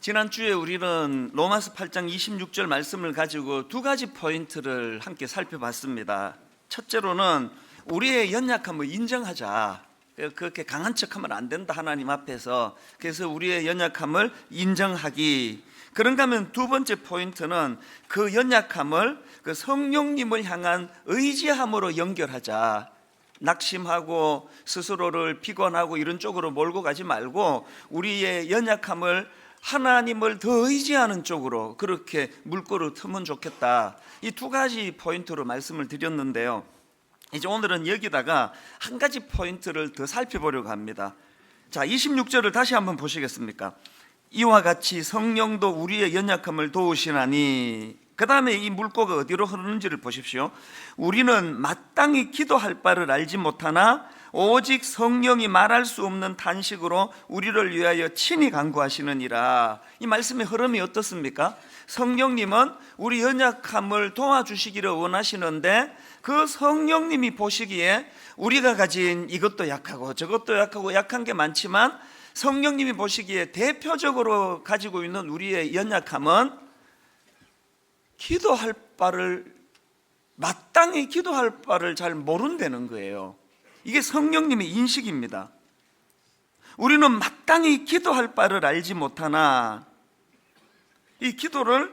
지난주에 우리는 로마서 8장 26절 말씀을 가지고 두 가지 포인트를 함께 살펴봤습니다. 첫째로는 우리의 연약함을 인정하자. 그렇게 강한 척하면 안 된다, 하나님 앞에서. 그래서 우리의 연약함을 인정하기. 그런가 하면 두 번째 포인트는 그 연약함을 그 성령님을 향한 의지함으로 연결하자. 낙심하고 스스로를 비관하고 이런 쪽으로 몰고 가지 말고 우리의 연약함을 하나님을 더 의지하는 쪽으로 그렇게 물꼬를 트면 좋겠다. 이 두 가지 포인트로 말씀을 드렸는데요, 이제 오늘은 여기다가 한 가지 포인트를 더 살펴보려고 합니다. 자, 26절을 다시 한번 보시겠습니까? 이와 같이 성령도 우리의 연약함을 도우시나니, 그 다음에 이 물꼬가 어디로 흐르는지를 보십시오. 우리는 마땅히 기도할 바를 알지 못하나 오직 성령이 말할 수 없는 탄식으로 우리를 위하여 친히 간구하시느니라. 이 말씀의 흐름이 어떻습니까? 성령님은 우리 연약함을 도와주시기를 원하시는데 그 성령님이 보시기에 우리가 가진 이것도 약하고 저것도 약하고 약한 게 많지만 성령님이 보시기에 대표적으로 가지고 있는 우리의 연약함은 기도할 바를, 마땅히 기도할 바를 잘 모른다는 거예요. 이게 성령님의 인식입니다. 우리는 마땅히 기도할 바를 알지 못하나, 이 기도를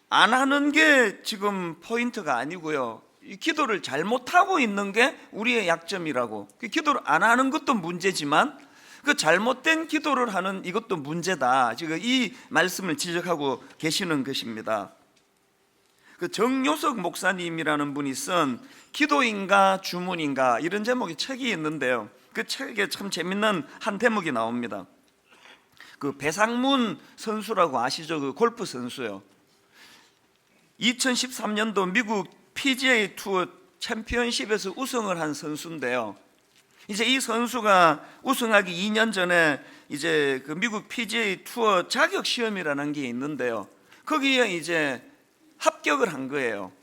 안 하는 게 지금 포인트가 아니고요, 이 기도를 잘못하고 있는 게 우리의 약점이라고. 기도를 안 하는 것도 문제지만 그 잘못된 기도를 하는 이것도 문제다, 지금 이 말씀을 지적하고 계시는 것입니다. 그 정요석 목사님이라는 분이 쓴 기도인가 주문인가 이런 제목의 책이 있는데요, 그 책에 참 재밌는 한 대목이 나옵니다. 그 배상문 선수라고 아시죠? 그 골프 선수요. 2013년도 미국 PGA 투어 챔피언십에서 우승을 한 선수인데요, 이제 이 선수가 우승하기 2년 전에 이제 그 미국 PGA 투어 자격 시험이라는 게 있는데요, 거기에 이제 합격을 한 거예요.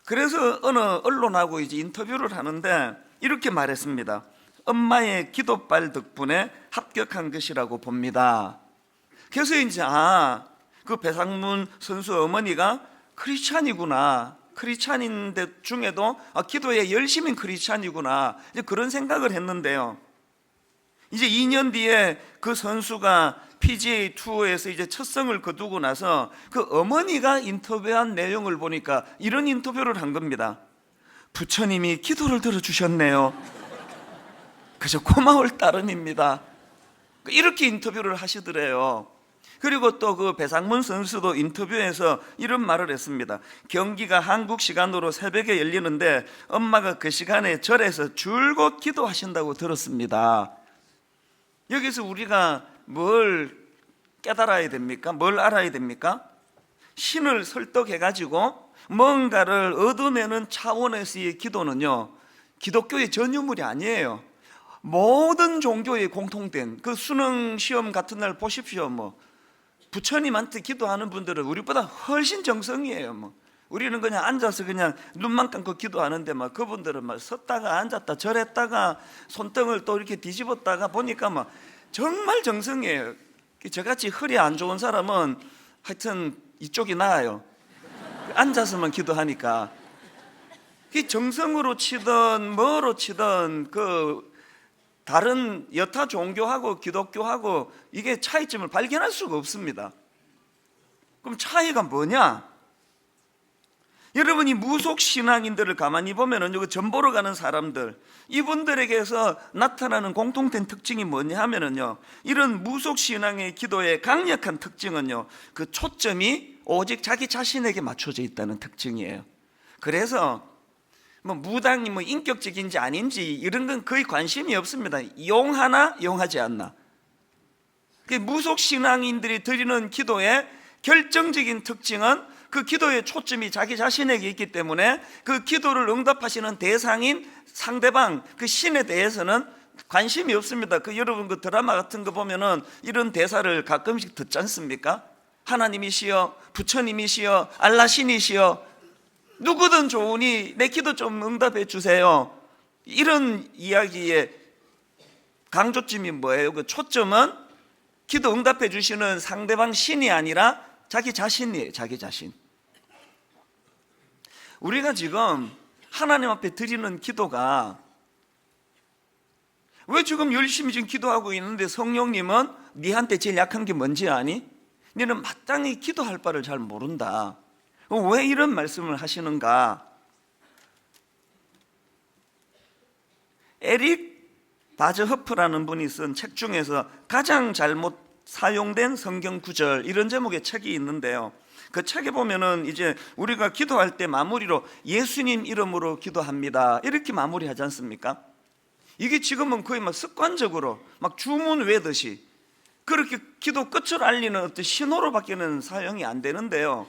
그래서 어느 언론하고 이제 인터뷰를 하는데 이렇게 말했습니다. 엄마의 기도빨 덕분에 합격한 것이라고 봅니다. 그래서 이제 그 배상문 선수 어머니가 크리스찬이구나, 크리스찬인데 중에도 기도에 열심인 크리스찬이구나, 이제 그런 생각을 했는데요, 이제 2년 뒤에 그 선수가 PGA 투어에서 이제 첫 승을 거두고 나서 그 어머니가 인터뷰한 내용을 보니까 이런 인터뷰를 한 겁니다. 부처님이 기도를 들어주셨네요. 그저 고마울 따름입니다. 이렇게 인터뷰를 하시더래요. 그리고 또 그 배상문 선수도 인터뷰에서 이런 말을 했습니다. 경기가 한국 시간으로 새벽에 열리는데 엄마가 그 시간에 절에서 줄곧 기도하신다고 들었습니다. 여기서 우리가 뭘 깨달아야 됩니까? 뭘 알아야 됩니까? 신을 설득해가지고 뭔가를 얻어내는 차원에서의 기도는요, 기독교의 전유물이 아니에요. 모든 종교의 공통된 그 수능 시험 같은 날 보십시오. 부처님한테 기도하는 분들은 우리보다 훨씬 정성이에요. 우리는 그냥 앉아서 그냥 눈만 감고 기도하는데 그분들은 섰다가 앉았다 절했다가 손등을 또 이렇게 뒤집었다가 보니까 정말 정성이에요. 저같이 허리 안 좋은 사람은 하여튼 이쪽이 나아요. 앉아서만 기도하니까. 정성으로 치든 뭐로 치든 그 다른 여타 종교하고 기독교하고 이게 차이점을 발견할 수가 없습니다. 그럼 차이가 뭐냐? 여러분이 무속 신앙인들을 가만히 보면은 여기 점 보러 가는 사람들, 이분들에게서 나타나는 공통된 특징이 뭐냐 하면은요, 이런 무속 신앙의 기도의 강력한 특징은요, 그 초점이 오직 자기 자신에게 맞춰져 있다는 특징이에요. 그래서 무당이 인격적인지 아닌지 이런 건 거의 관심이 없습니다. 용하나 용하지 않나. 무속 신앙인들이 드리는 기도의 결정적인 특징은 그 기도의 초점이 자기 자신에게 있기 때문에 그 기도를 응답하시는 대상인 상대방, 그 신에 대해서는 관심이 없습니다. 여러분 그 드라마 같은 거 보면은 이런 대사를 가끔씩 듣지 않습니까? 하나님이시여, 부처님이시여, 알라신이시여, 누구든 좋으니 내 기도 좀 응답해 주세요. 이런 이야기의 강조점이 뭐예요? 그 초점은 기도 응답해 주시는 상대방 신이 아니라 자기 자신이에요. 자기 자신. 우리가 지금 하나님 앞에 드리는 기도가, 왜 지금 열심히 지금 기도하고 있는데 성령님은 네한테 제일 약한 게 뭔지 아니? 너는 마땅히 기도할 바를 잘 모른다. 왜 이런 말씀을 하시는가? 에릭 바저허프라는 분이 쓴 책 중에서 가장 잘못 사용된 성경 구절, 이런 제목의 책이 있는데요, 그 책에 보면은 이제 우리가 기도할 때 마무리로 예수님 이름으로 기도합니다 이렇게 마무리하지 않습니까? 이게 지금은 거의 막 습관적으로 막 주문 외듯이 그렇게 기도 끝을 알리는 어떤 신호로 밖에는 사용이 안 되는데요,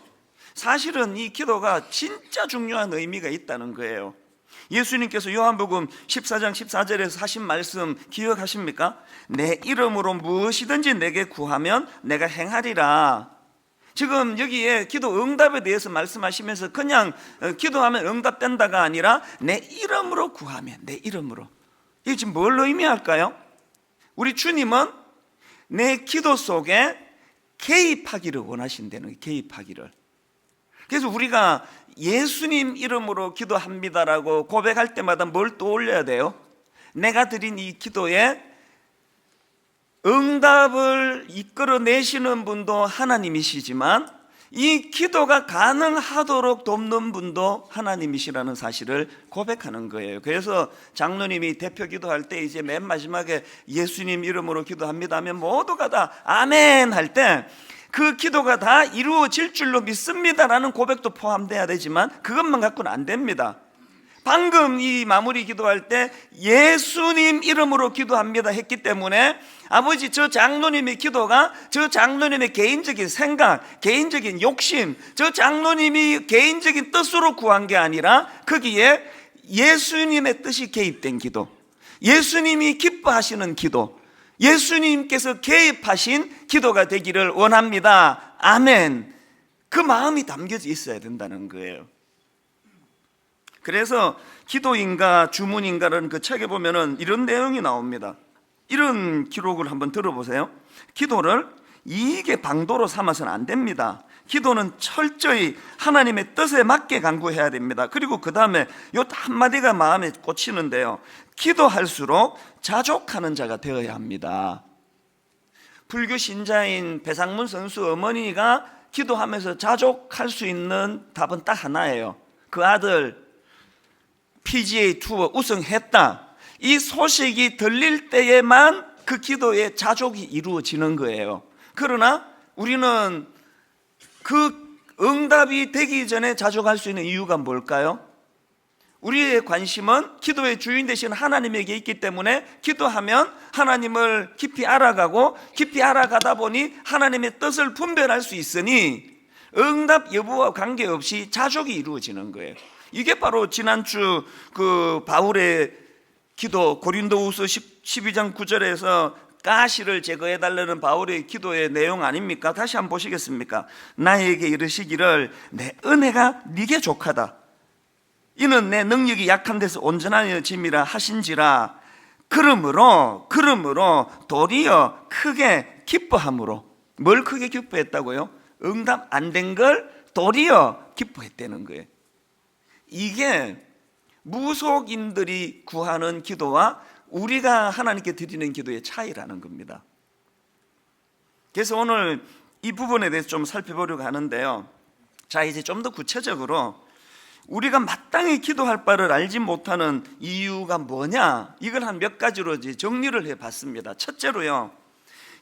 사실은 이 기도가 진짜 중요한 의미가 있다는 거예요. 예수님께서 요한복음 14장 14절에서 하신 말씀 기억하십니까? 내 이름으로 무엇이든지 내게 구하면 내가 행하리라. 지금 여기에 기도 응답에 대해서 말씀하시면서 그냥 기도하면 응답된다가 아니라 내 이름으로 구하면, 내 이름으로. 이게 지금 뭘 의미할까요? 우리 주님은 내 기도 속에 개입하기를 원하신다는 거예요. 개입하기를. 그래서 우리가 예수님 이름으로 기도합니다라고 고백할 때마다 뭘 떠올려야 돼요? 내가 드린 이 기도에 응답을 이끌어내시는 분도 하나님이시지만 이 기도가 가능하도록 돕는 분도 하나님이시라는 사실을 고백하는 거예요. 그래서 장로님이 대표 기도할 때 이제 맨 마지막에 예수님 이름으로 기도합니다 하면 모두가 다 아멘 할 때 그 기도가 다 이루어질 줄로 믿습니다라는 고백도 포함돼야 되지만 그것만 갖고는 안 됩니다. 방금 이 마무리 기도할 때 예수님 이름으로 기도합니다 했기 때문에 아버지, 저 장로님의 기도가 저 장로님의 개인적인 생각, 개인적인 욕심, 저 장로님이 개인적인 뜻으로 구한 게 아니라 거기에 예수님의 뜻이 개입된 기도, 예수님이 기뻐하시는 기도, 예수님께서 개입하신 기도가 되기를 원합니다. 아멘. 그 마음이 담겨져 있어야 된다는 거예요. 그래서 기도인가 주문인가라는 그 책에 보면은 이런 내용이 나옵니다. 이런 기록을 한번 들어보세요. 기도를 이익의 방도로 삼아서는 안 됩니다. 기도는 철저히 하나님의 뜻에 맞게 간구해야 됩니다. 그리고 그 다음에 요 한마디가 마음에 꽂히는데요, 기도할수록 자족하는 자가 되어야 합니다. 불교 신자인 배상문 선수 어머니가 기도하면서 자족할 수 있는 답은 딱 하나예요. 그 아들 PGA 투어 우승했다, 이 소식이 들릴 때에만 그 기도의 자족이 이루어지는 거예요. 그러나 우리는 그 응답이 되기 전에 자족할 수 있는 이유가 뭘까요? 우리의 관심은 기도의 주인 되신 하나님에게 있기 때문에 기도하면 하나님을 깊이 알아가고 깊이 알아가다 보니 하나님의 뜻을 분별할 수 있으니 응답 여부와 관계없이 자족이 이루어지는 거예요. 이게 바로 지난주 그 바울의 기도, 고린도후서 12장 9절에서 가시를 제거해달라는 바울의 기도의 내용 아닙니까? 다시 한번 보시겠습니까? 나에게 이르시기를 내 은혜가 네게 족하다, 이는 내 능력이 약한 데서 온전하여짐이라 하신지라. 그러므로 도리어 크게 기뻐함으로. 뭘 크게 기뻐했다고요? 응답 안 된 걸 도리어 기뻐했다는 거예요. 이게 무속인들이 구하는 기도와 우리가 하나님께 드리는 기도의 차이라는 겁니다. 그래서 오늘 이 부분에 대해서 좀 살펴보려고 하는데요, 자, 이제 좀 더 구체적으로 우리가 마땅히 기도할 바를 알지 못하는 이유가 뭐냐, 이걸 한 몇 가지로 이제 정리를 해봤습니다. 첫째로요,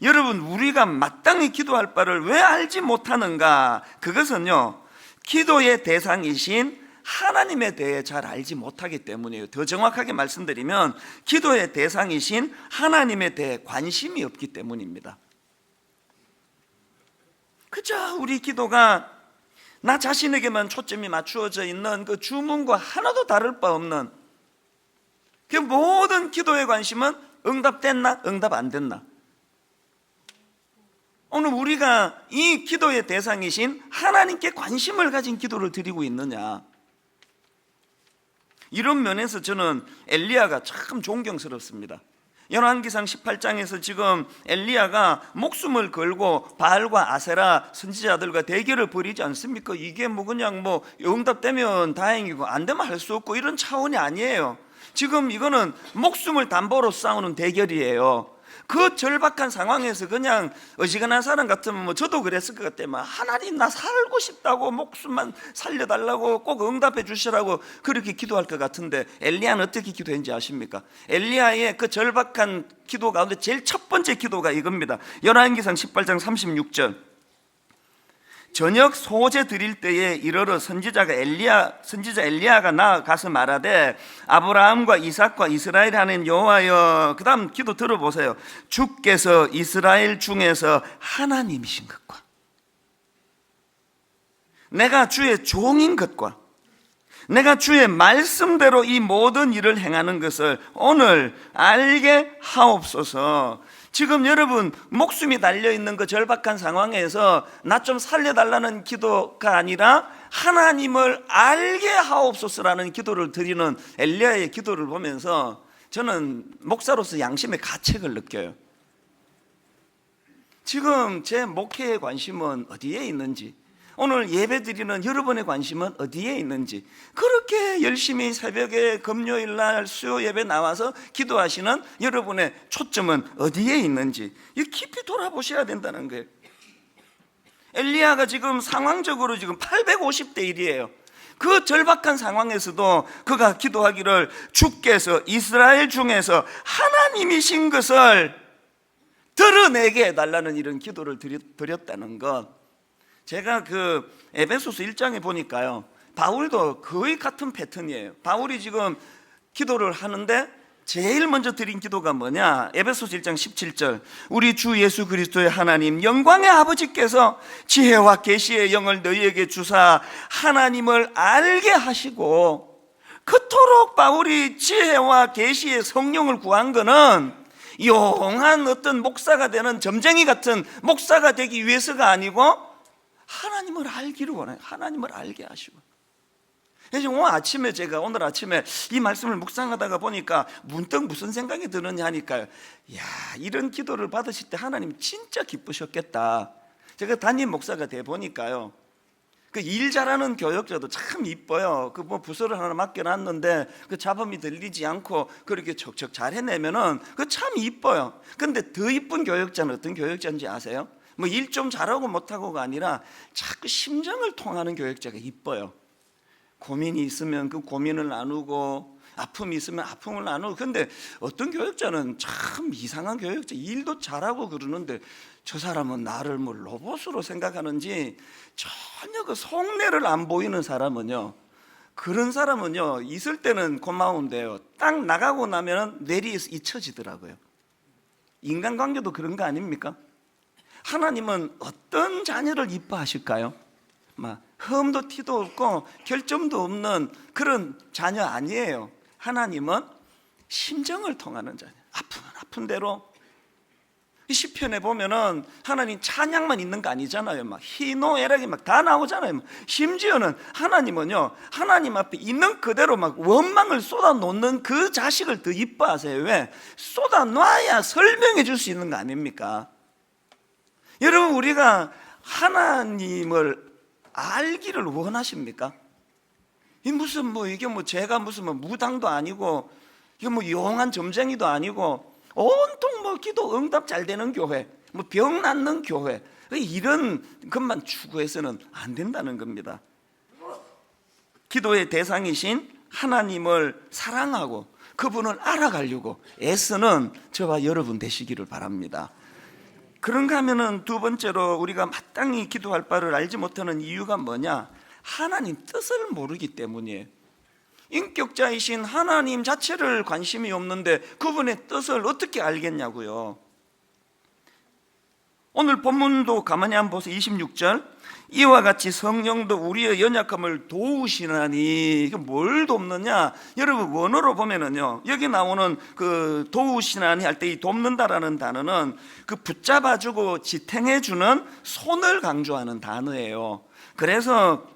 여러분, 우리가 마땅히 기도할 바를 왜 알지 못하는가? 그것은요, 기도의 대상이신 하나님에 대해 잘 알지 못하기 때문이에요. 더 정확하게 말씀드리면 기도의 대상이신 하나님에 대해 관심이 없기 때문입니다. 그저 우리 기도가 나 자신에게만 초점이 맞추어져 있는 그 주문과 하나도 다를 바 없는, 그 모든 기도의 관심은 응답됐나 응답 안 됐나. 오늘 우리가 이 기도의 대상이신 하나님께 관심을 가진 기도를 드리고 있느냐, 이런 면에서 저는 엘리야가 참 존경스럽습니다. 열왕기상 18장에서 지금 엘리야가 목숨을 걸고 바알과 아세라 선지자들과 대결을 벌이지 않습니까? 이게 뭐 그냥 뭐 응답되면 다행이고 안 되면 할 수 없고 이런 차원이 아니에요. 지금 이거는 목숨을 담보로 싸우는 대결이에요. 그 절박한 상황에서 그냥 어지간한 사람 같으면 뭐 저도 그랬을 것 같아요. 하나님 나 살고 싶다고 목숨만 살려달라고 꼭 응답해 주시라고 그렇게 기도할 것 같은데 엘리야는 어떻게 기도했는지 아십니까? 엘리야의 그 절박한 기도 가운데 제일 첫 번째 기도가 이겁니다. 열왕기상 18장 36절 저녁 소제 드릴 때에 이르러 선지자 엘리야가 나아가서 말하되 아브라함과 이삭과 이스라엘 하는 여호와여, 그 다음 기도 들어보세요. 주께서 이스라엘 중에서 하나님이신 것과 내가 주의 종인 것과 내가 주의 말씀대로 이 모든 일을 행하는 것을 오늘 알게 하옵소서. 지금 여러분 목숨이 달려있는 그 절박한 상황에서 나 좀 살려달라는 기도가 아니라 하나님을 알게 하옵소서라는 기도를 드리는 엘리야의 기도를 보면서 저는 목사로서 양심의 가책을 느껴요. 지금 제 목회의 관심은 어디에 있는지, 오늘 예배 드리는 여러분의 관심은 어디에 있는지, 그렇게 열심히 새벽에 금요일날 수요 예배 나와서 기도하시는 여러분의 초점은 어디에 있는지 깊이 돌아보셔야 된다는 거예요. 엘리야가 지금 상황적으로 지금 850대 1이에요. 그 절박한 상황에서도 그가 기도하기를 주께서 이스라엘 중에서 하나님이신 것을 드러내게 해달라는 이런 기도를 드렸다는 것. 제가 그 에베소서 1장에 보니까요, 바울도 거의 같은 패턴이에요. 바울이 지금 기도를 하는데 제일 먼저 드린 기도가 뭐냐? 에베소서 1장 17절 우리 주 예수 그리스도의 하나님 영광의 아버지께서 지혜와 계시의 영을 너희에게 주사 하나님을 알게 하시고, 그토록 바울이 지혜와 계시의 성령을 구한 거는 용한 어떤 목사가 되는 점쟁이 같은 목사가 되기 위해서가 아니고 하나님을 알기를 원해요. 하나님을 알게 하시고. 그래서 오늘 아침에 이 말씀을 묵상하다가 보니까 문득 무슨 생각이 드느냐 하니까요, 야, 이런 기도를 받으실 때 하나님 진짜 기쁘셨겠다. 제가 담임 목사가 돼 보니까요, 그 일 잘하는 교역자도 참 이뻐요. 그 뭐 부서를 하나 맡겨놨는데 그 잡음이 들리지 않고 그렇게 척척 잘 해내면은 그 참 이뻐요. 근데 더 이쁜 교역자는 어떤 교역자인지 아세요? 뭐 일 좀 잘하고 못하고가 아니라 자꾸 심정을 통하는 교역자가 이뻐요. 고민이 있으면 그 고민을 나누고, 아픔이 있으면 아픔을 나누고. 근데 어떤 교역자는 참 이상한 교역자, 일도 잘하고 그러는데 저 사람은 나를 뭐 로봇으로 생각하는지 전혀 그 속내를 안 보이는 사람은요, 그런 사람은요 있을 때는 고마운데요, 딱 나가고 나면 뇌리에서 잊혀지더라고요. 인간관계도 그런 거 아닙니까? 하나님은 어떤 자녀를 이뻐하실까요? 막 흠도 티도 없고 결점도 없는 그런 자녀 아니에요. 하나님은 심정을 통하는 자녀. 아프면 아픈 대로. 시편에 보면은 하나님 찬양만 있는 거 아니잖아요. 막 희노애락이 막 다 나오잖아요. 심지어는 하나님은요, 하나님 앞에 있는 그대로 막 원망을 쏟아놓는 그 자식을 더 이뻐하세요. 왜? 쏟아놔야 설명해 줄 수 있는 거 아닙니까? 여러분, 우리가 하나님을 알기를 원하십니까? 이 무슨 뭐 이게 뭐 제가 무슨 뭐 무당도 아니고 이게 뭐 용한 점쟁이도 아니고 온통 뭐 기도 응답 잘 되는 교회, 뭐 병 낫는 교회, 이런 것만 추구해서는 안 된다는 겁니다. 기도의 대상이신 하나님을 사랑하고 그분을 알아가려고 애쓰는 저와 여러분 되시기를 바랍니다. 그런가 하면은 두 번째로 우리가 마땅히 기도할 바를 알지 못하는 이유가 뭐냐? 하나님 뜻을 모르기 때문이에요. 인격자이신 하나님 자체를 관심이 없는데 그분의 뜻을 어떻게 알겠냐고요. 오늘 본문도 가만히 한번 보세요. 26절 이와 같이 성령도 우리의 연약함을 도우시나니. 이게 뭘 돕느냐? 여러분 원어로 보면은요, 여기 나오는 그 도우시나니 할 때 이 돕는다라는 단어는 그 붙잡아주고 지탱해주는 손을 강조하는 단어예요. 그래서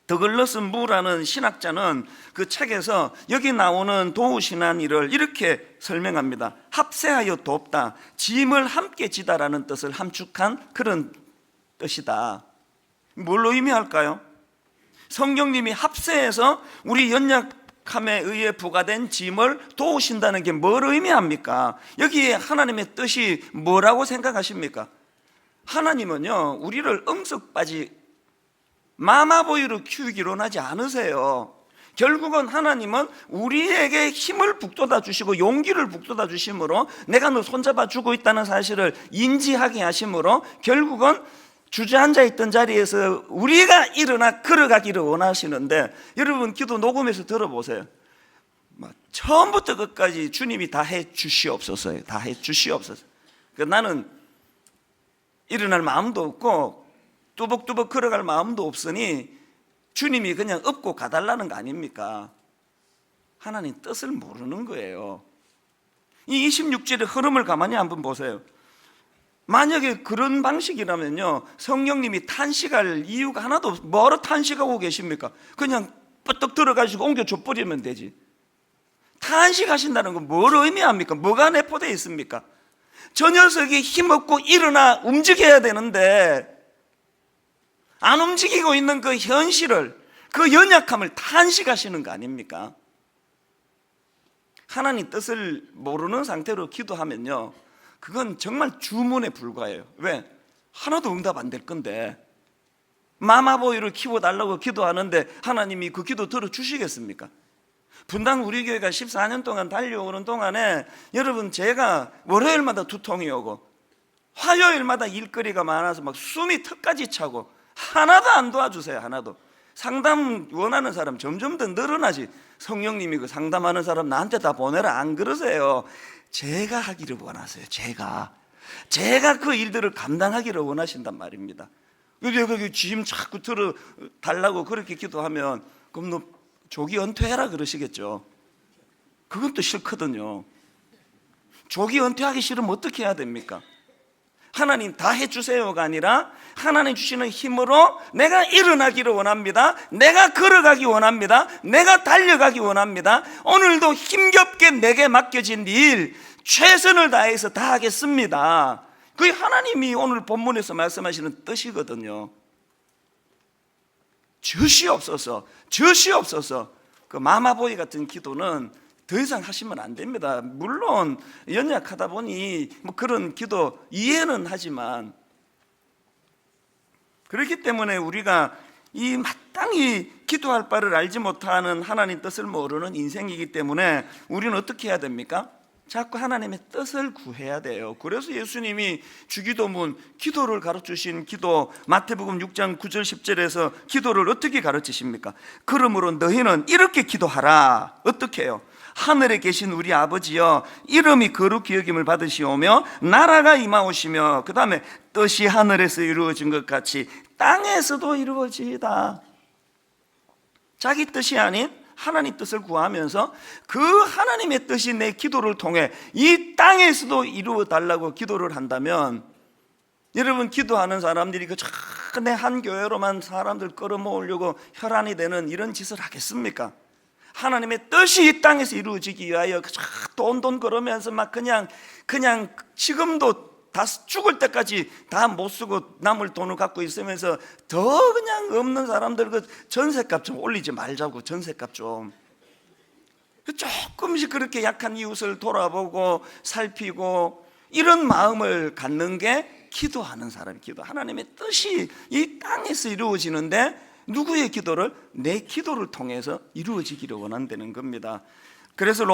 더글러스 무라는 신학자는 그 책에서 여기 나오는 도우신한 일을 이렇게 설명합니다. 합세하여 돕다, 짐을 함께 지다라는 뜻을 함축한 그런 뜻이다. 뭘로 의미할까요? 성령님이 합세해서 우리 연약함에 의해 부과된 짐을 도우신다는 게 뭘 의미합니까? 여기에 하나님의 뜻이 뭐라고 생각하십니까? 하나님은요, 우리를 응석바지 마마보이로 키우기로 하지 않으세요. 결국은 하나님은 우리에게 힘을 북돋아 주시고 용기를 북돋아 주심으로 내가 너 손잡아 주고 있다는 사실을 인지하게 하심으로 결국은 주저앉아 있던 자리에서 우리가 일어나 걸어가기를 원하시는데, 여러분 기도 녹음해서 들어보세요. 처음부터 끝까지 주님이 다 해 주시옵소서요. 다 해 주시옵소서. 나는 일어날 마음도 없고 뚜벅뚜벅 걸어갈 마음도 없으니 주님이 그냥 업고 가달라는 거 아닙니까? 하나님 뜻을 모르는 거예요. 이 26절의 흐름을 가만히 한번 보세요. 만약에 그런 방식이라면요, 성령님이 탄식할 이유가 하나도 없어요. 뭐하러 탄식하고 계십니까? 그냥 뻗떡 들어가시고 옮겨줘 버리면 되지. 탄식하신다는 건 뭘 의미합니까? 뭐가 내포되어 있습니까? 저 녀석이 힘없고 일어나 움직여야 되는데 안 움직이고 있는 그 현실을, 그 연약함을 탄식하시는 거 아닙니까? 하나님 뜻을 모르는 상태로 기도하면요, 그건 정말 주문에 불과해요. 왜? 하나도 응답 안 될 건데. 마마보이를 키워달라고 기도하는데 하나님이 그 기도 들어주시겠습니까? 분당 우리 교회가 14년 동안 달려오는 동안에 여러분, 제가 월요일마다 두통이 오고 화요일마다 일거리가 많아서 막 숨이 턱까지 차고 하나도 안 도와주세요. 하나도. 상담 원하는 사람 점점 더 늘어나지. 성령님이 그 상담하는 사람 나한테 다 보내라 안 그러세요. 제가 하기를 원하세요. 제가 그 일들을 감당하기를 원하신단 말입니다. 그 짐 자꾸 들어 달라고 그렇게 기도하면 그럼 너 조기 은퇴해라 그러시겠죠. 그건 또 싫거든요. 조기 은퇴하기 싫으면 어떻게 해야 됩니까? 하나님 다 해주세요가 아니라 하나님 주시는 힘으로 내가 일어나기를 원합니다. 내가 걸어가기 원합니다. 내가 달려가기 원합니다. 오늘도 힘겹게 내게 맡겨진 일 최선을 다해서 다 하겠습니다. 그게 하나님이 오늘 본문에서 말씀하시는 뜻이거든요. 주시옵소서, 주시옵소서. 그 마마보이 같은 기도는 더 이상 하시면 안 됩니다. 물론 연약하다 보니 뭐 그런 기도 이해는 하지만, 그렇기 때문에 우리가 이 마땅히 기도할 바를 알지 못하는 하나님 뜻을 모르는 인생이기 때문에 우리는 어떻게 해야 됩니까? 자꾸 하나님의 뜻을 구해야 돼요. 그래서 예수님이 주기도문, 기도를 가르치신 기도, 마태복음 6장 9절 10절에서 기도를 어떻게 가르치십니까? 그러므로 너희는 이렇게 기도하라. 어떻게 해요? 하늘에 계신 우리 아버지여, 이름이 거룩히 여김을 받으시오며 나라가 임하오시며, 그 다음에 뜻이 하늘에서 이루어진 것 같이 땅에서도 이루어지이다. 자기 뜻이 아닌 하나님 뜻을 구하면서 그 하나님의 뜻이 내 기도를 통해 이 땅에서도 이루어 달라고 기도를 한다면, 여러분 기도하는 사람들이 내 한 교회로만 사람들 끌어모으려고 혈안이 되는 이런 짓을 하겠습니까? 하나님의 뜻이 이 땅에서 이루어지기 위하여 돈 그러면서 막 그냥 지금도 다 죽을 때까지 다 못 쓰고 남을 돈을 갖고 있으면서 더 그냥 없는 사람들 그 전셋값 좀 올리지 말자고. 전셋값 좀 조금씩 그렇게 약한 이웃을 돌아보고 살피고 이런 마음을 갖는 게 기도하는 사람의 기도. 하나님의 뜻이 이 땅에서 이루어지는데 누구의 기도를? 내 기도를 통해서 이루어지기를 원한다는 겁니다. 그래서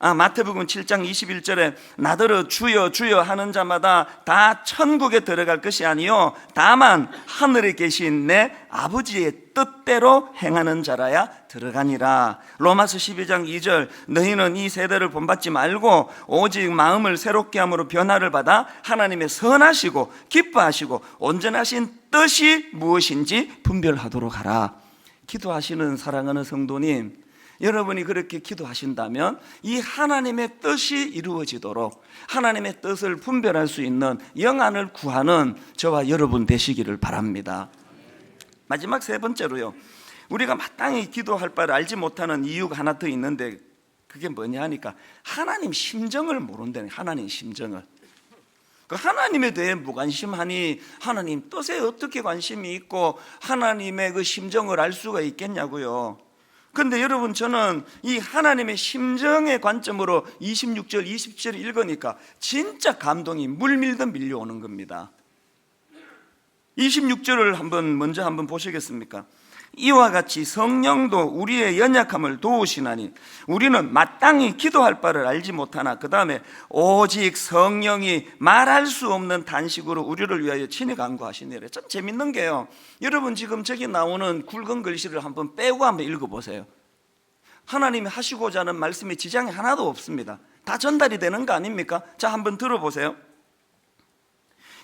마태복음 7장 21절에 나더러 주여 주여 하는 자마다 다 천국에 들어갈 것이 아니요 다만 하늘에 계신 내 아버지의 뜻대로 행하는 자라야 들어가니라. 로마서 12장 2절 너희는 이 세대를 본받지 말고 오직 마음을 새롭게 함으로 변화를 받아 하나님의 선하시고 기뻐하시고 온전하신 뜻이 무엇인지 분별하도록 하라. 기도하시는 사랑하는 성도님, 여러분이 그렇게 기도하신다면 이 하나님의 뜻이 이루어지도록 하나님의 뜻을 분별할 수 있는 영안을 구하는 저와 여러분 되시기를 바랍니다. 마지막 세 번째로요, 우리가 마땅히 기도할 바를 알지 못하는 이유가 하나 더 있는데 그게 뭐냐 하니까 하나님 심정을 모른다는, 하나님 심정을. 그 하나님에 대해 무관심하니 하나님 뜻에 어떻게 관심이 있고 하나님의 그 심정을 알 수가 있겠냐고요. 그런데 여러분, 저는 이 하나님의 심정의 관점으로 26절 27절 읽으니까 진짜 감동이 물밀듯 밀려오는 겁니다. 26절을 먼저 한번 보시겠습니까? 이와 같이 성령도 우리의 연약함을 도우시나니 우리는 마땅히 기도할 바를 알지 못하나, 그 다음에 오직 성령이 말할 수 없는 단식으로 우리를 위하여 친히 간구하시니라. 참 재밌는 게요, 여러분 지금 저기 나오는 굵은 글씨를 한번 빼고 한번 읽어보세요. 하나님이 하시고자 하는 말씀에 지장이 하나도 없습니다. 다 전달이 되는 거 아닙니까? 자, 한번 들어보세요.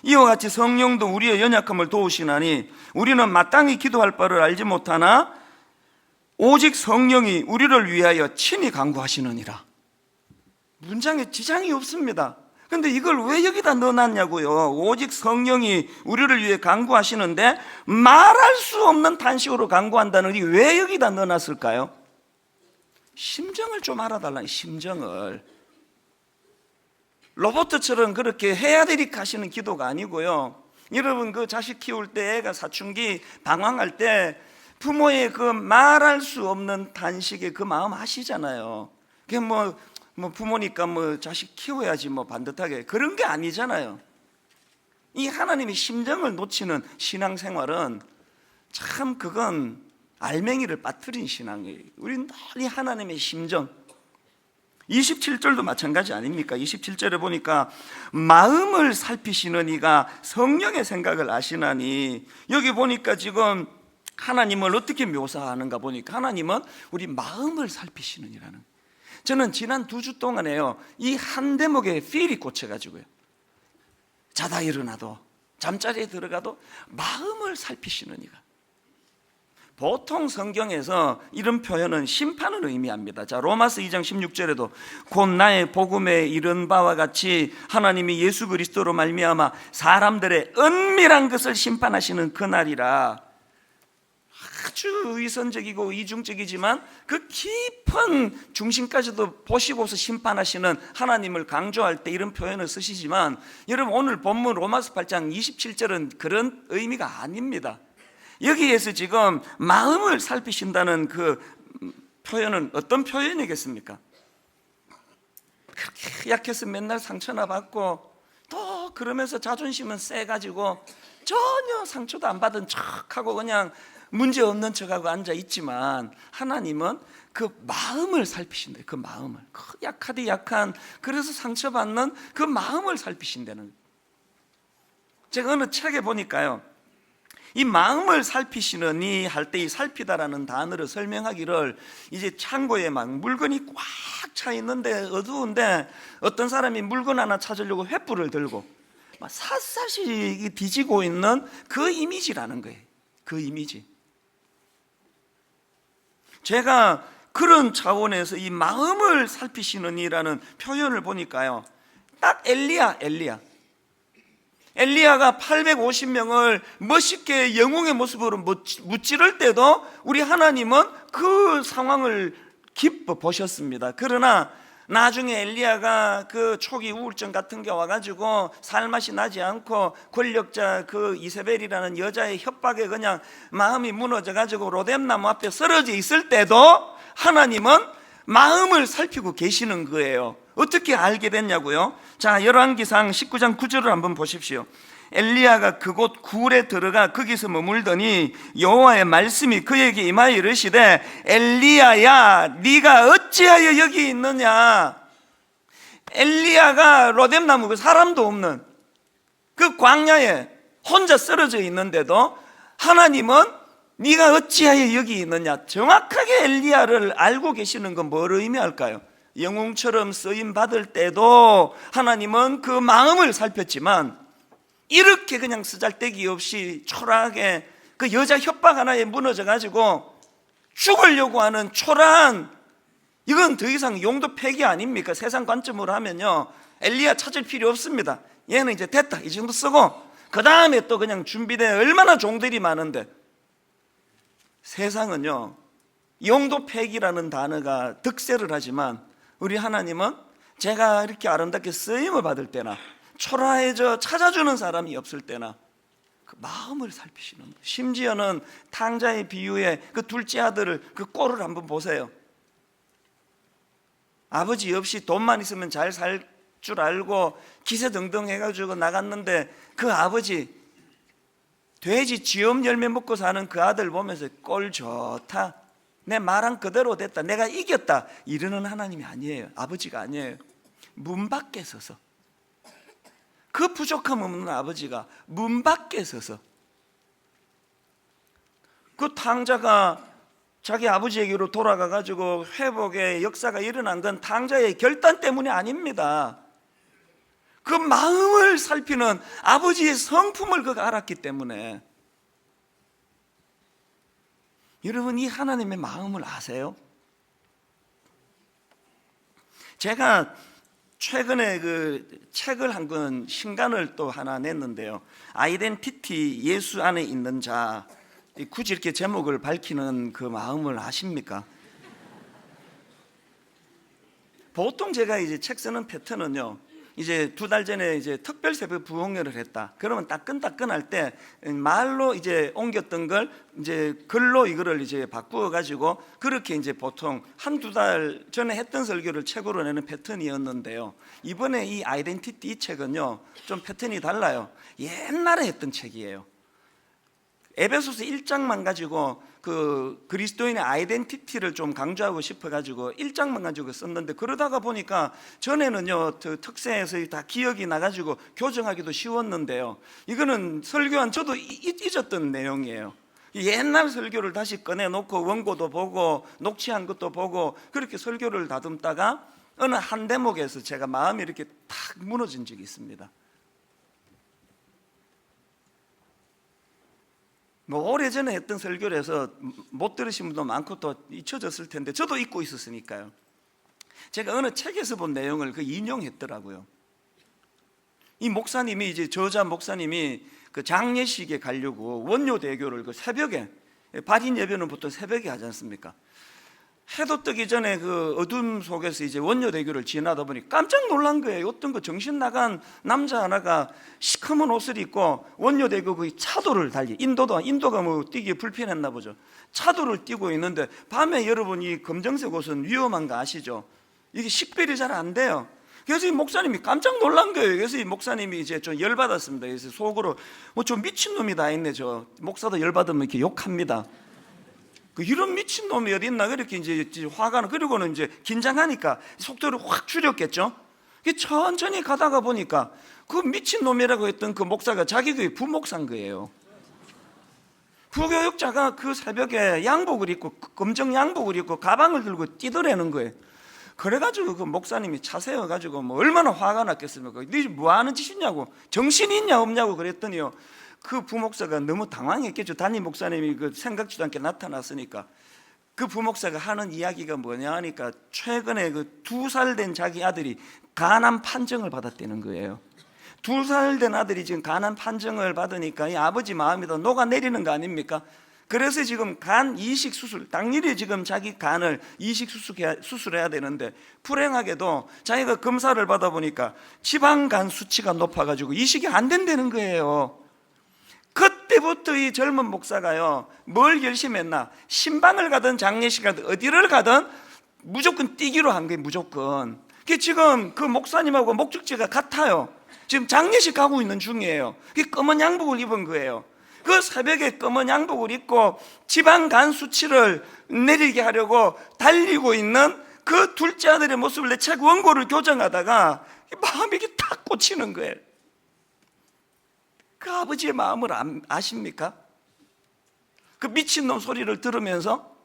이와 같이 성령도 우리의 연약함을 도우시나니 우리는 마땅히 기도할 바를 알지 못하나 오직 성령이 우리를 위하여 친히 간구하시느니라. 문장에 지장이 없습니다. 근데 이걸 왜 여기다 넣어놨냐고요. 오직 성령이 우리를 위해 간구하시는데 말할 수 없는 단식으로 간구한다는 게 왜 여기다 넣어놨을까요? 심정을 좀 알아달라는, 심정을. 로봇처럼 그렇게 해야 되리까 하시는 기도가 아니고요. 여러분 그 자식 키울 때, 애가 사춘기 방황할 때 부모의 그 말할 수 없는 단식의 그 마음 아시잖아요. 그게 뭐 부모니까 뭐 자식 키워야지 뭐 반듯하게, 그런 게 아니잖아요. 이 하나님의 심정을 놓치는 신앙생활은 참, 그건 알맹이를 빠뜨린 신앙이에요. 우리는 늘 하나님의 심정. 27절도 마찬가지 아닙니까? 27절에 보니까 마음을 살피시는 이가 성령의 생각을 아시나니, 여기 보니까 지금 하나님을 어떻게 묘사하는가 보니까 하나님은 우리 마음을 살피시는 이라는. 저는 지난 2주 동안에요, 이 한 대목에 필이 꽂혀가지고요, 자다 일어나도 잠자리에 들어가도 마음을 살피시는 이가. 보통 성경에서 이런 표현은 심판을 의미합니다. 자, 로마서 2장 16절에도 곧 나의 복음에 이른 바와 같이 하나님이 예수 그리스도로 말미암아 사람들의 은밀한 것을 심판하시는 그날이라. 아주 위선적이고 이중적이지만 그 깊은 중심까지도 보시고서 심판하시는 하나님을 강조할 때 이런 표현을 쓰시지만, 여러분 오늘 본문 로마서 8장 27절은 그런 의미가 아닙니다. 여기에서 지금 마음을 살피신다는 그 표현은 어떤 표현이겠습니까? 그렇게 약해서 맨날 상처나 받고 또 그러면서 자존심은 세가지고 전혀 상처도 안 받은 척하고 그냥 문제없는 척하고 앉아있지만, 하나님은 그 마음을 살피신다. 그 마음을, 그 약하디 약한, 그래서 상처받는 그 마음을 살피신다는. 제가 어느 책에 보니까요, 이 마음을 살피시느니 할 때 이 살피다라는 단어를 설명하기를, 이제 창고에 막 물건이 꽉 차 있는데 어두운데 어떤 사람이 물건 하나 찾으려고 횃불을 들고 막 샅샅이 뒤지고 있는 그 이미지라는 거예요. 그 이미지. 제가 그런 차원에서 이 마음을 살피시느니라는 표현을 보니까요, 딱 엘리야가 850명을 멋있게 영웅의 모습으로 무찌를 때도 우리 하나님은 그 상황을 기뻐 보셨습니다. 그러나 나중에 엘리야가 그 초기 우울증 같은 게 와가지고 살맛이 나지 않고 권력자 그 이세벨이라는 여자의 협박에 그냥 마음이 무너져가지고 로뎀나무 앞에 쓰러져 있을 때도 하나님은 마음을 살피고 계시는 거예요. 어떻게 알게 됐냐고요? 자, 열왕기상 19장 9절을 한번 보십시오. 엘리야가 그곳 굴에 들어가 거기서 머물더니 여호와의 말씀이 그에게 임하여 이르시되 엘리야야 네가 어찌하여 여기 있느냐. 엘리야가 로뎀나무, 그 사람도 없는 그 광야에 혼자 쓰러져 있는데도 하나님은 네가 어찌하여 여기 있느냐. 정확하게 엘리야를 알고 계시는 건 뭘 의미할까요? 영웅처럼 쓰임 받을 때도 하나님은 그 마음을 살폈지만, 이렇게 그냥 쓰잘데기 없이 초라하게 그 여자 협박 하나에 무너져가지고 죽으려고 하는 초라한, 이건 더 이상 용도 폐기 아닙니까? 세상 관점으로 하면요, 엘리야 찾을 필요 없습니다. 얘는 이제 됐다, 이 정도 쓰고 그 다음에 또 그냥 준비된 얼마나 종들이 많은데, 세상은요, 영도팩이라는 단어가 득세를 하지만 우리 하나님은 제가 이렇게 아름답게 쓰임을 받을 때나 초라해져 찾아주는 사람이 없을 때나 그 마음을 살피시는 거예요. 심지어는 탕자의 비유에 그 둘째 아들을 그 꼴을 한번 보세요. 아버지 없이 돈만 있으면 잘 살 줄 알고 기세등등 해가지고 나갔는데 그 아버지 돼지 쥐엄 열매 먹고 사는 그 아들 보면서 꼴 좋다, 내 말한 그대로 됐다, 내가 이겼다 이러는 하나님이 아니에요. 아버지가 아니에요. 문 밖에 서서, 그 부족함 없는 아버지가 문 밖에 서서 그 탕자가 자기 아버지에게로 돌아가가지고 회복의 역사가 일어난 건 탕자의 결단 때문이 아닙니다. 그 마음을 살피는 아버지의 성품을 그가 알았기 때문에. 여러분, 이 하나님의 마음을 아세요? 제가 최근에 그 책을 한 권, 신간을 또 하나 냈는데요. 아이덴티티, 예수 안에 있는 자. 굳이 이렇게 제목을 밝히는 그 마음을 아십니까? 보통 제가 이제 책 쓰는 패턴은요, 이제 2달 전에 이제 특별 새벽 부흥회를 했다. 그러면 따끈따끈할 때 말로 이제 옮겼던 걸 이제 글로 이거를 이제 바꾸어 가지고 그렇게 이제 보통 1-2달 전에 했던 설교를 책으로 내는 패턴이었는데요. 이번에 이 아이덴티티 이 책은요, 좀 패턴이 달라요. 옛날에 했던 책이에요. 에베소서 1장만 가지고 그 그리스도인의 아이덴티티를 좀 강조하고 싶어가지고 1장만 가지고 썼는데, 그러다가 보니까 전에는요 그 특세에서 다 기억이 나가지고 교정하기도 쉬웠는데요, 이거는 설교한 저도 잊었던 내용이에요. 옛날 설교를 다시 꺼내놓고 원고도 보고 녹취한 것도 보고 그렇게 설교를 다듬다가 어느 한 대목에서 제가 마음이 이렇게 탁 무너진 적이 있습니다. 뭐 오래전에 했던 설교라서 못 들으신 분도 많고 또 잊혀졌을 텐데 저도 잊고 있었으니까요. 제가 어느 책에서 본 내용을 그 인용했더라고요. 이 목사님이, 이제 저자 목사님이 그 장례식에 가려고 원효대교를 그 새벽에, 발인 예배는 보통 새벽에 하지 않습니까? 해도 뜨기 전에 그 어둠 속에서 이제 원효대교를 지나다 보니 깜짝 놀란 거예요. 어떤 그 정신 나간 남자 하나가 시커먼 옷을 입고 원효대교 그 차도를 달리, 인도가 뭐 뛰기 불편했나 보죠. 차도를 뛰고 있는데, 밤에 여러분 이 검정색 옷은 위험한 거 아시죠? 이게 식별이 잘 안 돼요. 그래서 이 목사님이 깜짝 놀란 거예요. 그래서 이 목사님이 이제 좀 열받았습니다. 그래서 속으로 뭐 좀 미친놈이 다 있네, 저 목사도 열받으면 이렇게 욕합니다. 이런 미친놈이 어디 있나, 그렇게 이제 화가, 그리고는 이제 긴장하니까 속도를 확 줄였겠죠. 천천히 가다가 보니까 그 미친놈이라고 했던 그 목사가 자기 교회 부목사인 거예요. 부교육자가 그 새벽에 양복을 입고, 검정 양복을 입고 가방을 들고 뛰더라는 거예요. 그래가지고 그 목사님이 차 세워가지고 뭐 얼마나 화가 났겠습니까? 네 뭐 하는 짓이냐고, 정신이 있냐 없냐고 그랬더니요, 그 부목사가 너무 당황했겠죠. 담임 목사님이 그 생각지도 않게 나타났으니까. 그 부목사가 하는 이야기가 뭐냐 하니까 최근에 그 2살 된 자기 아들이 간암 판정을 받았다는 거예요. 2살 된 아들이 지금 간암 판정을 받으니까 이 아버지 마음이 더 녹아내리는 거 아닙니까? 그래서 지금 간 이식 수술, 당일에 지금 자기 간을 이식 수술해야 되는데, 불행하게도 자기가 검사를 받아보니까 지방간 수치가 높아가지고 이식이 안 된다는 거예요. 그때부터 이 젊은 목사가요, 뭘 결심했나? 신방을 가든 장례식 가든 어디를 가든 무조건 뛰기로 한 거예요. 무조건. 지금 그 목사님하고 목적지가 같아요. 지금 장례식 가고 있는 중이에요. 검은 양복을 입은 거예요. 그 새벽에 검은 양복을 입고 지방 간 수치를 내리게 하려고 달리고 있는 그 둘째 아들의 모습을 내 책 원고를 교정하다가 마음이 이렇게 탁 꽂히는 거예요. 그 아버지의 마음을 아십니까? 그 미친놈 소리를 들으면서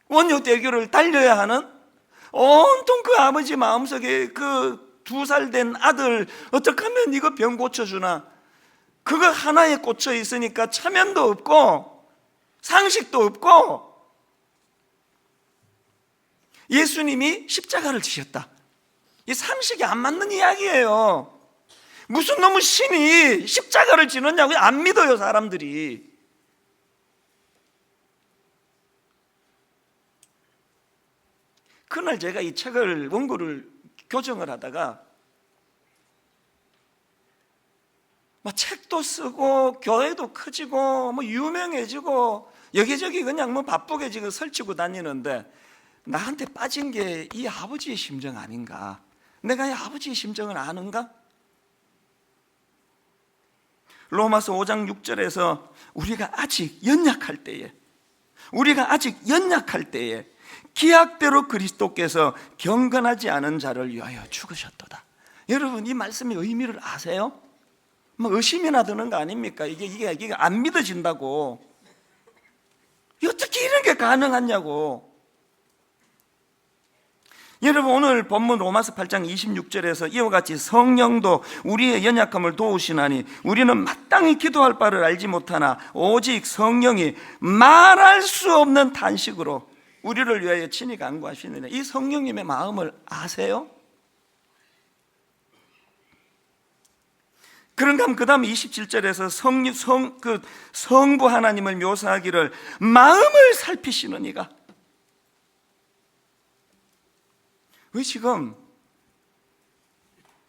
원효대교를 달려야 하는 온통 그 아버지 마음속에 그 2살 된 아들, 어떻게 하면 이거 병 고쳐주나, 그거 하나에 꽂혀 있으니까 체면도 없고 상식도 없고. 예수님이 십자가를 지셨다, 이 상식이 안 맞는 이야기예요. 무슨 놈의 신이 십자가를 지느냐고 안 믿어요, 사람들이. 그날 제가 이 책을 원고를 교정을 하다가 뭐 책도 쓰고 교회도 커지고 뭐 유명해지고 여기저기 그냥 뭐 바쁘게 지금 설치고 다니는데 나한테 빠진 게 이 아버지의 심정 아닌가? 내가 이 아버지의 심정을 아는가? 로마서 5장 6절에서 우리가 아직 연약할 때에 기약대로 그리스도께서 경건하지 않은 자를 위하여 죽으셨도다. 여러분, 이 말씀의 의미를 아세요? 뭐 의심이나 드는 거 아닙니까? 이게 안 믿어진다고. 어떻게 이런 게 가능하냐고. 여러분, 오늘 본문 로마서 8장 26절에서 이와 같이 성령도 우리의 연약함을 도우시나니 우리는 마땅히 기도할 바를 알지 못하나 오직 성령이 말할 수 없는 탄식으로 우리를 위하여 친히 간구하시느냐. 이 성령님의 마음을 아세요? 그런가 하면 그 다음 27절에서 성부 하나님을 묘사하기를 마음을 살피시는 이가. 왜 지금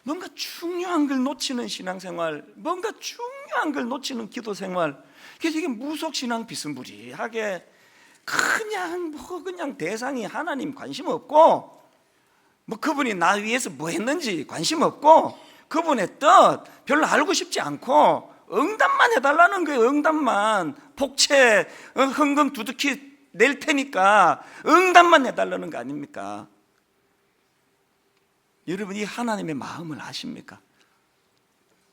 뭔가 중요한 걸 놓치는 신앙생활, 뭔가 중요한 걸 놓치는 기도생활, 이게 무속신앙 비스무리하게 그냥 대상이 하나님 관심 없고, 뭐 그분이 나 위해서 뭐 했는지 관심 없고, 그분의 뜻 별로 알고 싶지 않고 응답만 해달라는 거예요. 응답만. 복채 헌금 두둑히 낼 테니까 응답만 해달라는 거 아닙니까? 여러분, 이 하나님의 마음을 아십니까?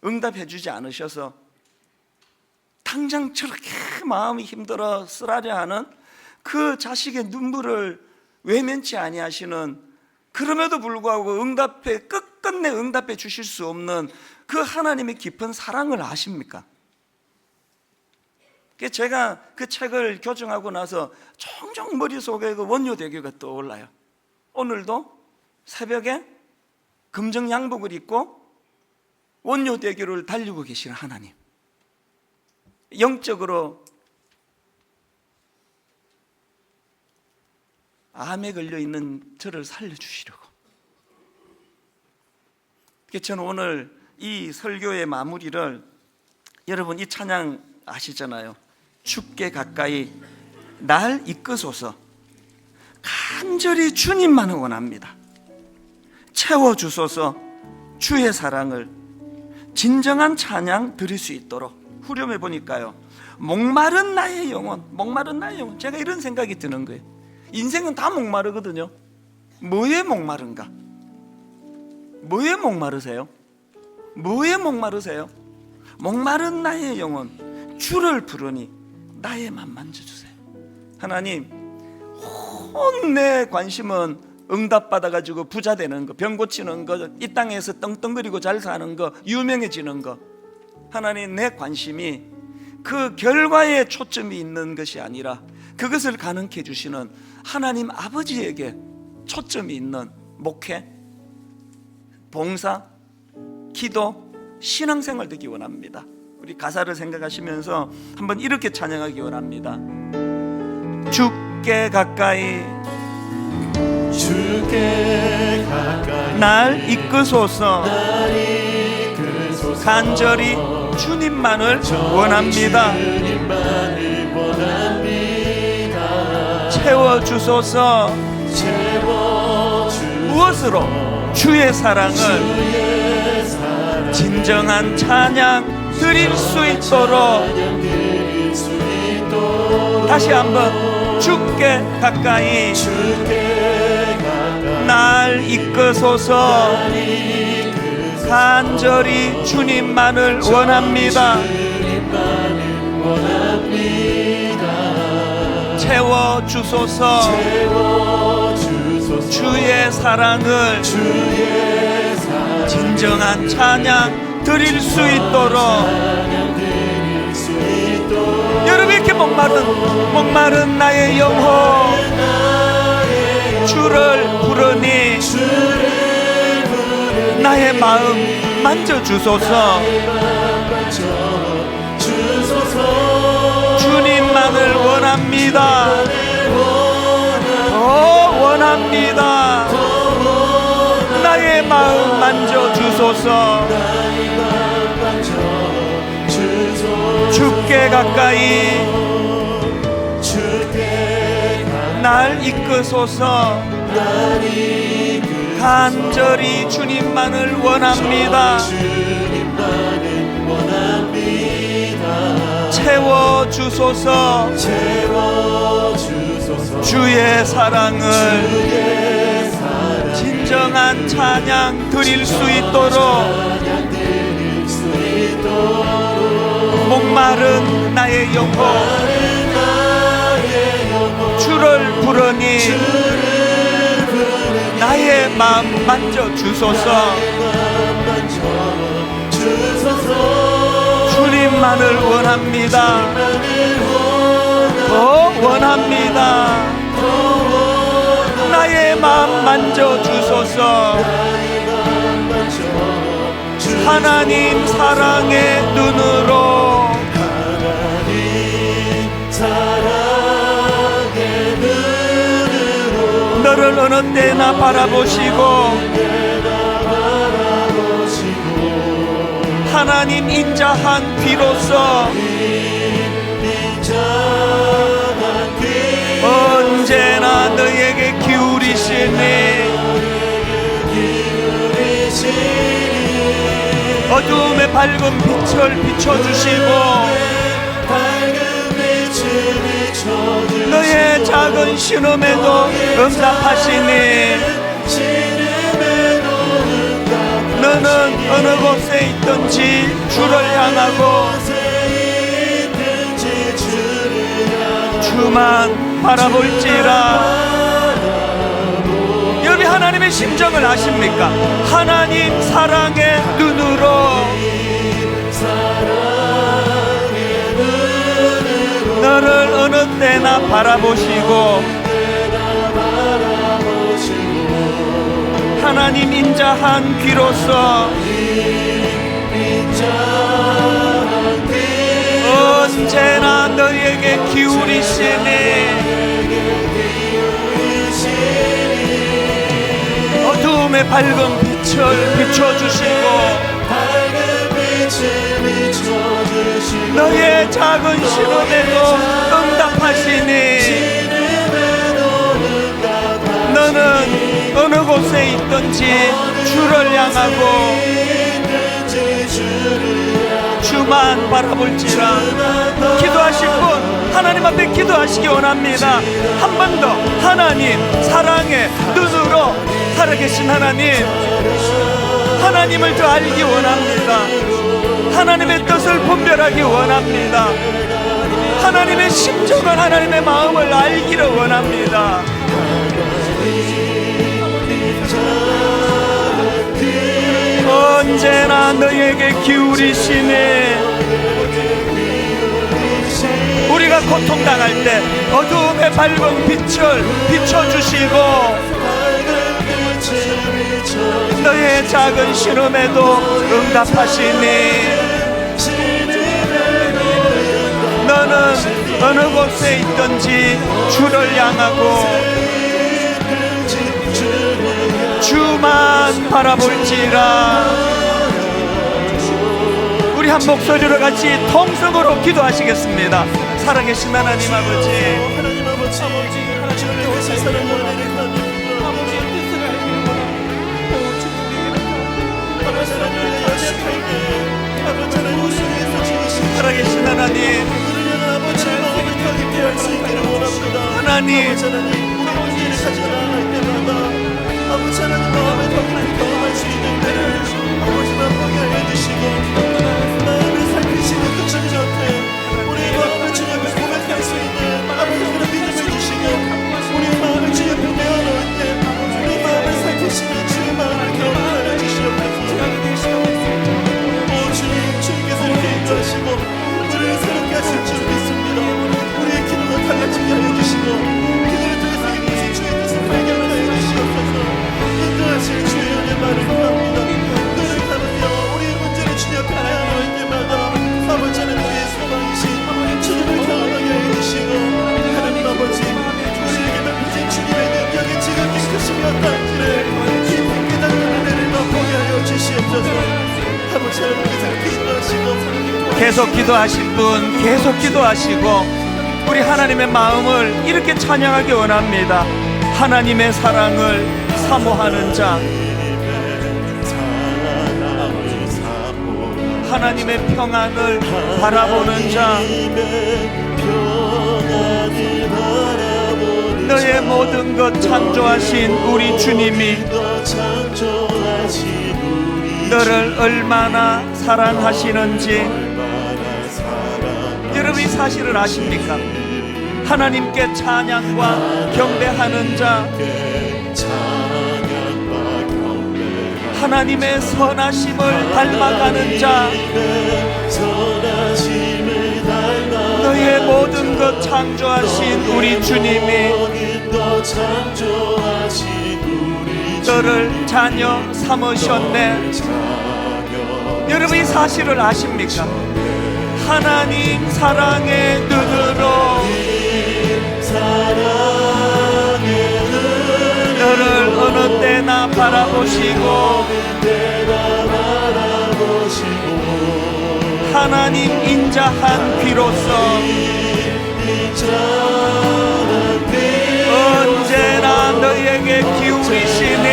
응답해 주지 않으셔서 당장 저렇게 마음이 힘들어 쓰라려 하는 그 자식의 눈물을 외면치 아니하시는, 그럼에도 불구하고 끝끝내 응답해 주실 수 없는 그 하나님의 깊은 사랑을 아십니까? 제가 그 책을 교정하고 나서 종종 머릿속에 그 원효대교가 떠올라요. 오늘도 새벽에 금정 양복을 입고 원효대교를 달리고 계시는 하나님, 영적으로 암에 걸려있는 저를 살려주시려고. 저는 오늘 이 설교의 마무리를, 여러분 이 찬양 아시잖아요. 주께 가까이 날 이끄소서. 간절히 주님만을 원합니다. 채워주소서. 주의 사랑을 진정한 찬양 드릴 수 있도록. 후렴에 보니까요, 목마른 나의 영혼, 목마른 나의 영혼. 제가 이런 생각이 드는 거예요. 인생은 다 목마르거든요. 뭐에 목마른가? 뭐에 목마르세요? 뭐에 목마르세요? 목마른 나의 영혼, 주를 부르니 나의 맘 만져주세요. 하나님, 온 내 관심은 응답받아가지고 부자 되는 거, 병 고치는 거, 이 땅에서 떵떵거리고 잘 사는 거, 유명해지는 거. 하나님, 내 관심이 그 결과에 초점이 있는 것이 아니라 그것을 가능케 해주시는 하나님 아버지에게 초점이 있는 목회, 봉사, 기도, 신앙생활 되기 원합니다. 우리 가사를 생각하시면서 한번 이렇게 찬양하기 원합니다. 주께 가까이 날 이끄소서. 간절히 주님만을 원합니다. 채워주소서. 무엇으로? 주의 사랑을 진정한 찬양 드릴 수 있도록. 다시 한번, 주께 가까이 날 이끄소서. 간절히 주님만을 원합니다. 채워주소서. 주의 사랑을 진정한 찬양 드릴 수 있도록. 여러분, 이렇게 목마른 나의 영혼, 주를 부르니 나의 마음 만져주소서. 주님만을 원합니다. 더 원합니다. 원합니다. 나의 마음 만져주소서. 주께 가까이 날 이끄소서. 간절히 주님만을 원합니다. 채워주소서. 주의 사랑을 진정한 찬양 드릴 수 있도록 목마른 나의 영혼 주를 부르니 나의 마음 만져주소서. 주님만을 원합니다. 더 원합니다. 나의 마음 만져주소서. 하나님 사랑의 눈으로 너를 어느 때나 바라보시고 하나님 인자한 귀로서 언제나 너에게 기울이시니 어둠의 밝은 빛을 비춰주시고 너의 작은 신음에도 응답하시니 너는 어느 곳에 있든지 주를 향하고 주만 바라볼지라. 여러분 하나님의 심정을 아십니까? 하나님 사랑의 눈으로 너를 어느 때나 바라보시고 하나님 인자한 귀로서 언제나 너에게 기울이시니 어둠의 밝은 빛을 비춰주시고 너의 작은 신음에도 응답하시니 너는 어느 곳에 있든지 주를 향하고 주만 바라볼지라. 기도하실 분 하나님 앞에 기도하시기 원합니다. 한 번 더 하나님 사랑의 눈으로 살아계신 하나님을 더 알기 원합니다. 하나님의 뜻을 분별하기 원합니다. 하나님의 심정을 하나님의 마음을 알기를 원합니다. 언제나 너에게 기울이시니 우리가 고통당할 때 어두움의 밝은 빛을 비춰주시고 너의 작은 신음에도 응답하시니 너는 어느 곳에 있든지 주를 향하고 주만 바라볼지라. 우리 한 목소리로 같이 통성으로 기도하시겠습니다. 살아계신 하나님 아버지, 하나님 아버지, 하나님을 오신 사랑을 아버지의 뜻을 알기로 아버지 하나님을 연약하게 아버지 하나님 우승에서 지으신 살아계신 하나님, 우리는 아버지의 마음을 더 깊게 할 수 있기를 원합니다. 하나님, 아버지 하나님 우리 문제를 가지고 나아갈 때마다 아버지 하나님 마음에 더 깊이 경험할 수 있는 때를 아버지 만방에 알려주시고 마음을 살피시는 그 진정 앞에 우리의 마음을 주님 앞에 고백할 수 있는 아버지 그런 믿음을 주시고 우리의 마음을 주님 앞에 내어놓을 때 우리 마음을 살피시는 주의 마음을 경험하여 주시옵소서. 오 주님, 주님께서 이렇게 인도하시고 우리를 새롭게 하실 줄 믿습니다. 우리의 기도를 달라지게 하여 주시고 그들을 통해서 이곳이 주의 뜻을 발견하여 주시옵소서. 계속 기도하실 분 계속 기도하시고 우리 하나님의 마음을 이렇게 찬양하기 원합니다. 하나님의 사랑을 사모하는 자, 하나님의 평안을 바라보는 자, 너의 모든 것 창조하신 우리 주님이 너를 얼마나 사랑하시는지 여러분 이 사실을 아십니까? 하나님께 찬양과 경배하는 자, 하나님의 선하심을 닮아가는 자, 너의 모든 것 창조하신 우리 주님이 너를 자녀 삼으셨네. 여러분 이 사실을 아십니까? 하나님 사랑의 눈으로 너를 어느 때나 바라보시고 하나님 인자한 귀로서 언제나 너에게 기울이시니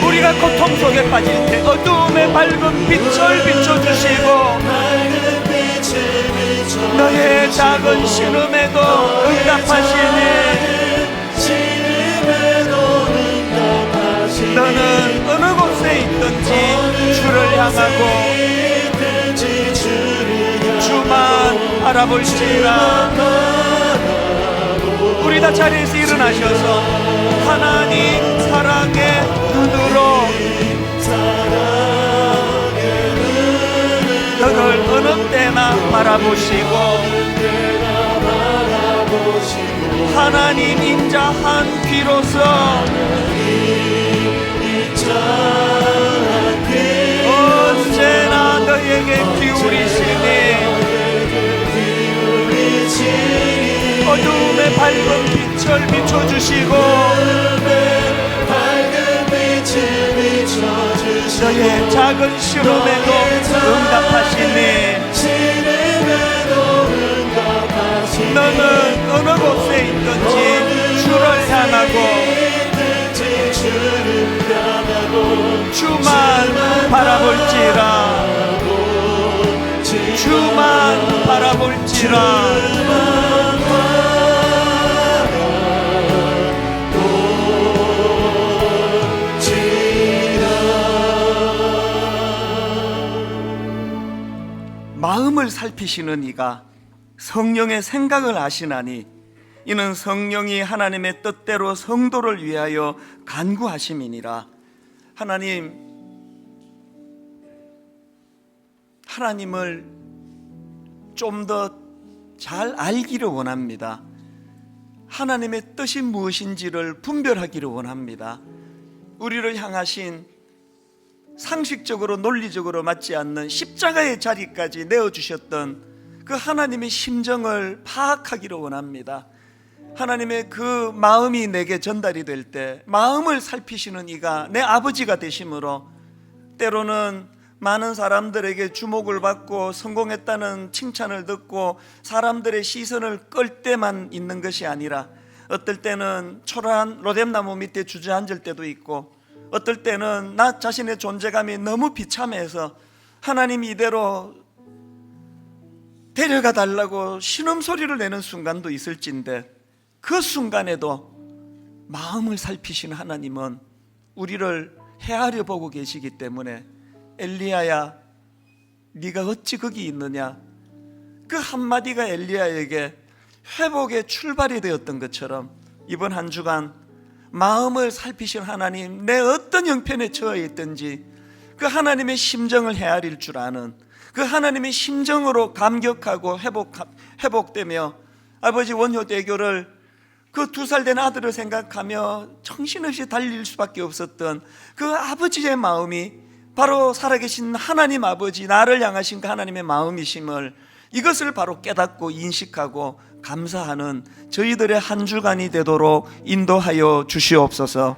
우리가 고통 속에 빠질 때 어두움의 밝은 빛을 비춰주시고 너의 작은 신음에도 응답하시니 너는 어느 곳에 있든지 주를 향하고 주만 바라볼지라. 우리 다 자리에서 일어나셔서 하나님 사랑의 눈으로 너를 어느 때나 바라보시고 하나님 인자한 귀로서 언제나 너에게 기울이시니 어둠의 밝은 빛을 비춰주시고 너의 작은 시름에도 응답하시니 너는 어느 곳에 있든지 주를 향하고 주만 바라볼지라. 주만 바라볼지라. 마음을 살피시는 이가 성령의 생각을 아시나니 이는 성령이 하나님의 뜻대로 성도를 위하여 간구하심이니라. 하나님을 좀 더 잘 알기를 원합니다. 하나님의 뜻이 무엇인지를 분별하기를 원합니다. 우리를 향하신 상식적으로 논리적으로 맞지 않는 십자가의 자리까지 내어주셨던 그 하나님의 심정을 파악하기를 원합니다. 하나님의 그 마음이 내게 전달이 될 때 마음을 살피시는 이가 내 아버지가 되심으로 때로는 많은 사람들에게 주목을 받고 성공했다는 칭찬을 듣고 사람들의 시선을 끌 때만 있는 것이 아니라 어떨 때는 초라한 로뎀나무 밑에 주저앉을 때도 있고 어떨 때는 나 자신의 존재감이 너무 비참해서 하나님 이대로 데려가 달라고 신음소리를 내는 순간도 있을진데 그 순간에도 마음을 살피시는 하나님은 우리를 헤아려 보고 계시기 때문에 엘리야야 네가 어찌 거기 있느냐, 그 한마디가 엘리야에게 회복의 출발이 되었던 것처럼 이번 한 주간 마음을 살피신 하나님, 내 어떤 형편에 처해 있든지 그 하나님의 심정을 헤아릴 줄 아는 그 하나님의 심정으로 감격하고 회복되며 아버지 원효대교를 그 2살 된 아들을 생각하며 정신없이 달릴 수밖에 없었던 그 아버지의 마음이 바로 살아계신 하나님 아버지, 나를 향하신 그 하나님의 마음이심을, 이것을 바로 깨닫고 인식하고 감사하는 저희들의 한 주간이 되도록 인도하여 주시옵소서.